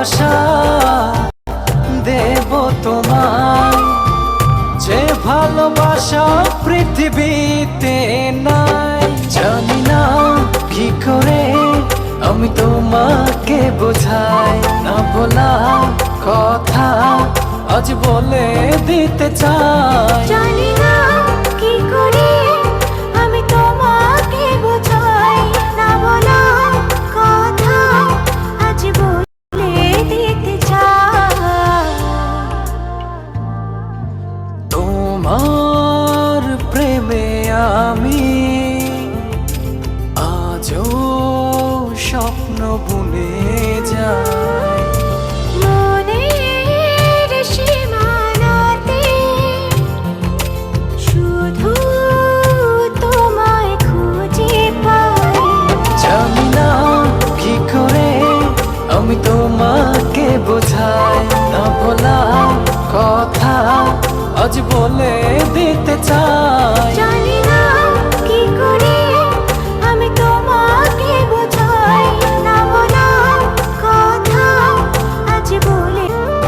ভালোবাসা দেব তোমায়, যে ভালোবাসা পৃথিবীতে নাই। জানি না কি করে আমি তোমাকে বোঝাই, না বলা কথা আজ বলে দিতে চাই। জানি না কি করে আমি তোমাকে বোঝাই, না বলা কথা আজ বলে দিতে চাই। তোমার প্রেমে আমি আজও স্বপ্ন বুনে যাই। মনের সীমানাতে শুধু তোমায় খুঁজে পাই। জানি না কি করে আমি তোমাকে বোঝাই, না বলা কথা আজ বলে